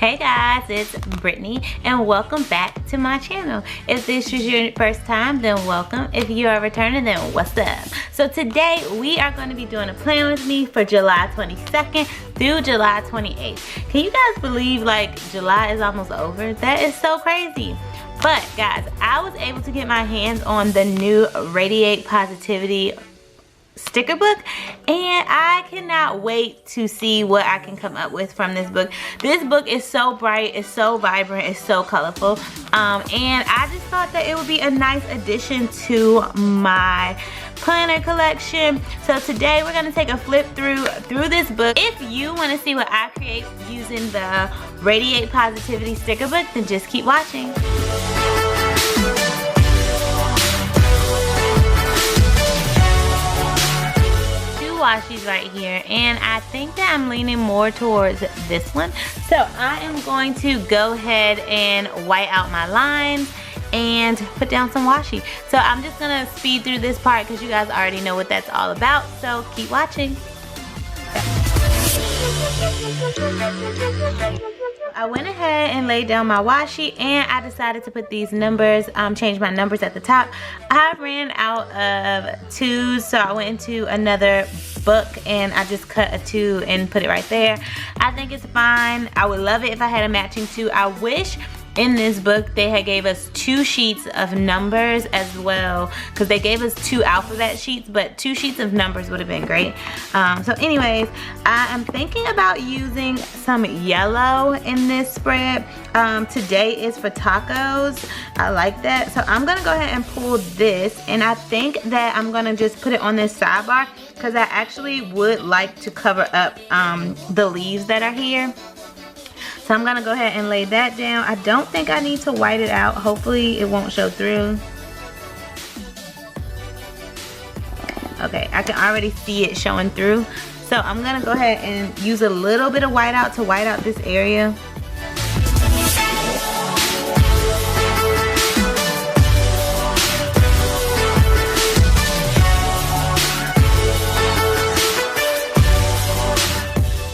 Hey guys, it's Brittany and welcome back to my channel. If this is your first time, then welcome. If you are returning, then what's up? So today we are going to be doing a plan with me for July 22nd through July 28th. Can you guys believe like July is almost over? That is so crazy. But guys, I was able to get my hands on the new Radiate Positivity sticker book and I cannot wait to see what I can come up with from this book. This book is so bright, it's so vibrant, it's so colorful, and I just thought that it would be a nice addition to my planner collection. So today we're going to take a flip through this book. If you want to see what I create using the Radiate Positivity sticker book, then just keep watching. Washi's right here, and I think that I'm leaning more towards this one. So I am going to go ahead and white out my lines and put down some washi. So I'm just gonna speed through this part because you guys already know what that's all about, so keep watching. I went ahead and laid down my washi and I decided to put these numbers, change my numbers at the top. I ran out of 2s, so I went into another book and I just cut a 2 and put it right there. I think it's fine. I would love it if I had a matching 2. I wish in this book they had gave us 2 sheets of numbers as well, because they gave us 2 alphabet sheets, but 2 sheets of numbers would have been great. So anyways, I am thinking about using some yellow in this spread. Today is for tacos. I like that, so I'm gonna go ahead and pull this, and I think that I'm gonna just put it on this sidebar because I actually would like to cover up the leaves that are here. So I'm gonna go ahead and lay that down. I don't think I need to white it out. Hopefully it won't show through. Okay, I can already see it showing through. So I'm gonna go ahead and use a little bit of whiteout to white out this area.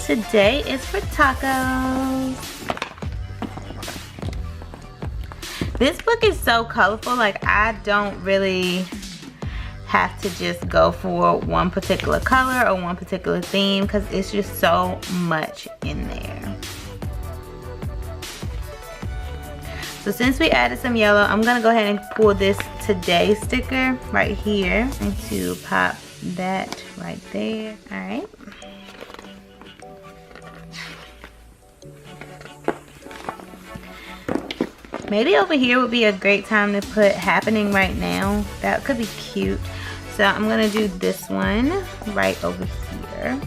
Today is for tacos. This book is so colorful, like I don't really have to just go for one particular color or one particular theme because it's just so much in there. So since we added some yellow, I'm gonna go ahead and pull this Today sticker right here and to pop that right there. All right. Maybe over here would be a great time to put happening right now. That could be cute. So I'm gonna do this one right over here.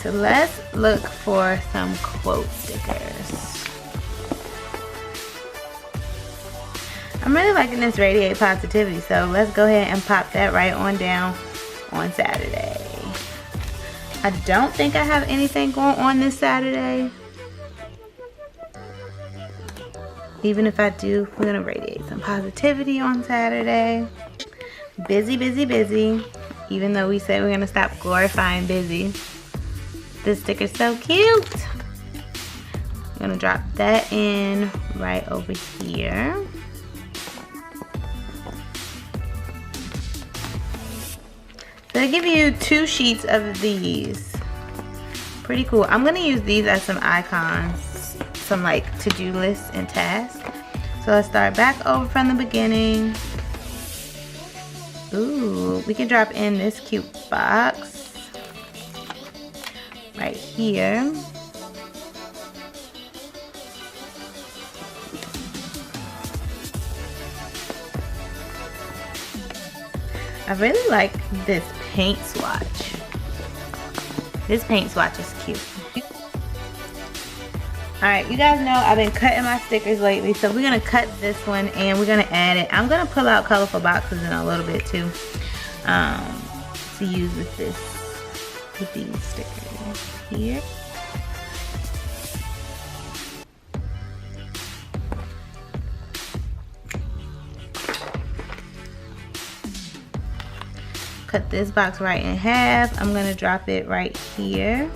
So let's look for some quote stickers. I'm really liking this Radiate Positivity, so let's go ahead and pop that right on down on Saturday. I don't think I have anything going on this Saturday. Even if I do, we're gonna radiate some positivity on Saturday. Busy, busy, busy. Even though we said we're gonna stop glorifying busy. This sticker's so cute. I'm gonna drop that in right over here. So they give you 2 sheets of these. Pretty cool. I'm gonna use these as some icons, some like to-do lists and tasks. So let's start back over from the beginning. Ooh, we can drop in this cute box right here. I really like this paint swatch. This paint swatch is cute. Alright, you guys know I've been cutting my stickers lately, so we're gonna cut this one and we're gonna add it. I'm gonna pull out colorful boxes in a little bit too, to use with these stickers here. cut this box right in half. I'm gonna drop it right here.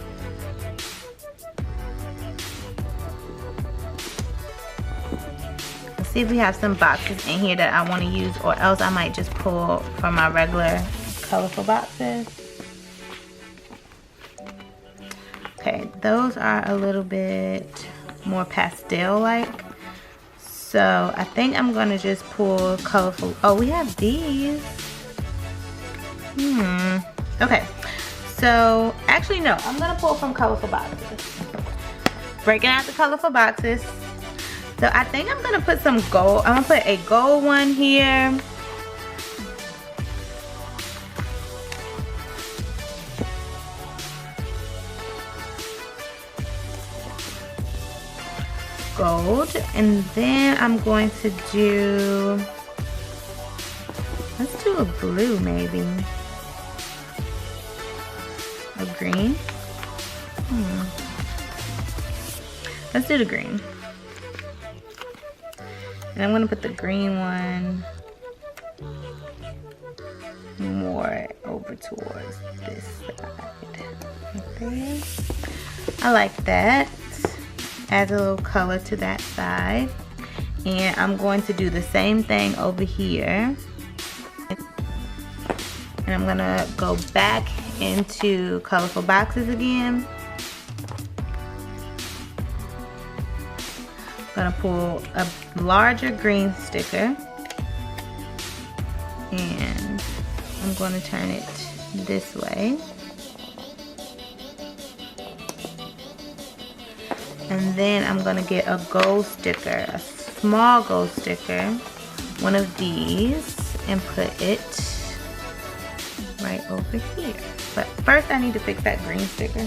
Let's see if we have some boxes in here that I want to use, or else I might just pull from my regular colorful boxes. Okay, those are a little bit more pastel-like. So I think I'm gonna just pull colorful. Oh, we have these. Okay, so actually no, I'm gonna pull from colorful boxes. Breaking out the colorful boxes. So I think I'm gonna put some gold. I'm gonna put a gold one here. Gold, and then I'm going to do, let's do a blue maybe. A green. Let's do the green. And I'm gonna put the green one more over towards this side. Right there. I like that. Adds a little color to that side. And I'm going to do the same thing over here. And I'm gonna go back into colorful boxes again. I'm gonna pull a larger green sticker. And I'm gonna turn it this way. And then I'm gonna get a gold sticker, a small gold sticker, one of these, and put it right over here. But first I need to fix that green sticker.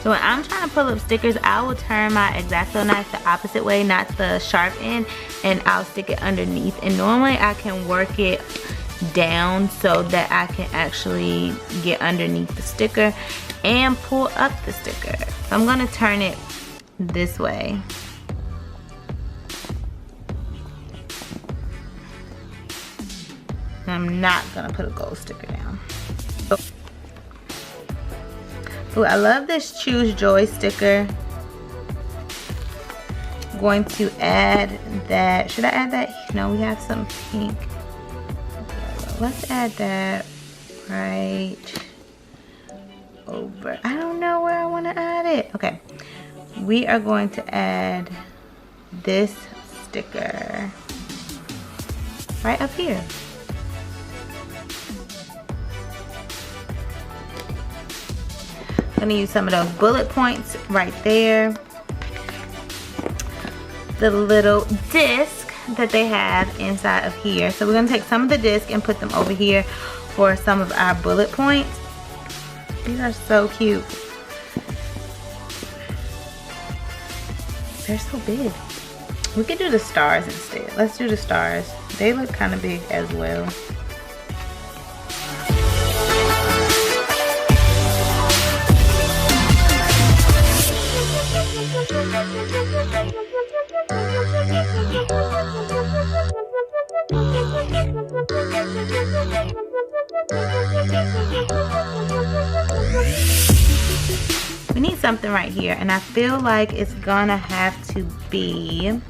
So when I'm trying to pull up stickers, I will turn my X-Acto knife the opposite way, not the sharp end, and I'll stick it underneath. And normally I can work it down so that I can actually get underneath the sticker and pull up the sticker. So I'm gonna turn it this way. I'm not gonna put a gold sticker down. Ooh, I love this Choose Joy sticker. I'm going to add that. Should I add that? No, we have some pink. Let's add that right over. I don't know where I want to add it. Okay, we are going to add this sticker right up here. I'm gonna use some of those bullet points right there. The little disc that they have inside of here. So we're gonna take some of the disc and put them over here for some of our bullet points. These are so cute. They're so big. We could do the stars instead. Let's do the stars. They look kind of big as well. We need something right here, and I feel like it's gonna have to be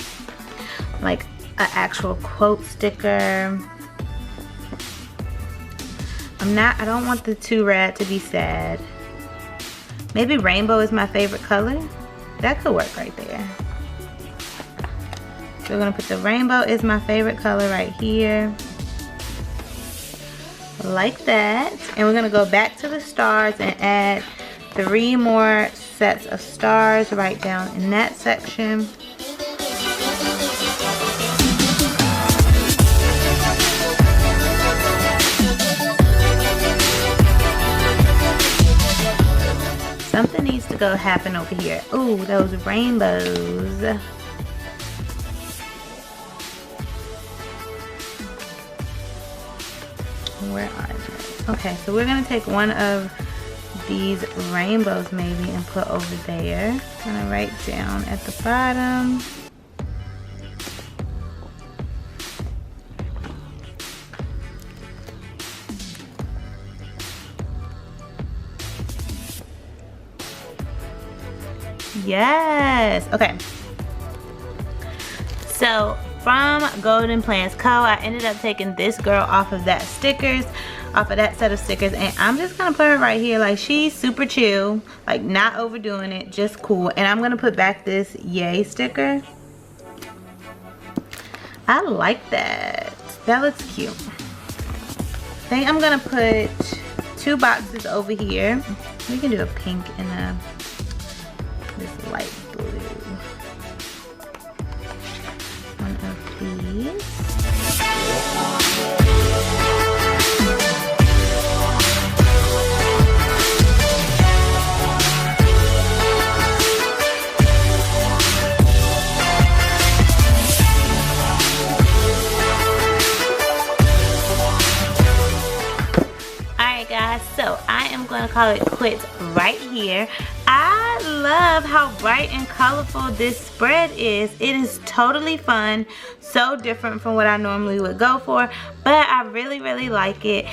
like an actual quote sticker. I don't want the too rad to be sad. Maybe rainbow is my favorite color. That could work right there. So we're gonna put the rainbow is my favorite color right here. Like that. And we're gonna go back to the stars and add 3 more sets of stars right down in that section. Something needs to go happen over here. Ooh, those rainbows. Where are they? Okay, so we're gonna take one of these rainbows maybe and put over there. Kind of right down at the bottom. Yes. Okay. So from Golden Plans Co, I ended up taking this girl off of that set of stickers, and I'm just gonna put her right here. Like, she's super chill, like not overdoing it, just cool. And I'm gonna put back this yay sticker. I like that. That looks cute. I think I'm gonna put 2 boxes over here. We can do a pink and this light blue. One of these. Guys, so I am going to call it quits right here. I love how bright and colorful this spread is. It is totally fun, so different from what I normally would go for, but I really like it.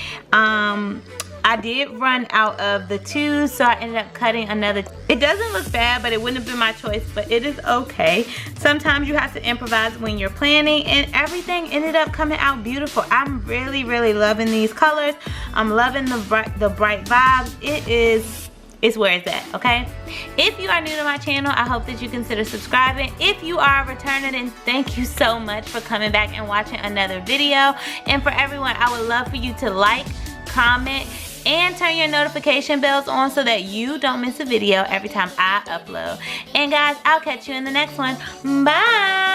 I did run out of the 2, so I ended up cutting another. It doesn't look bad, but it wouldn't have been my choice, but it is okay. Sometimes you have to improvise when you're planning, and everything ended up coming out beautiful. I'm really loving these colors. I'm loving the bright vibes. It's where it's at, okay? If you are new to my channel, I hope that you consider subscribing. If you are a returner, then thank you so much for coming back and watching another video. And for everyone, I would love for you to like, comment, and turn your notification bells on so that you don't miss a video every time I upload. And guys, I'll catch you in the next one. Bye!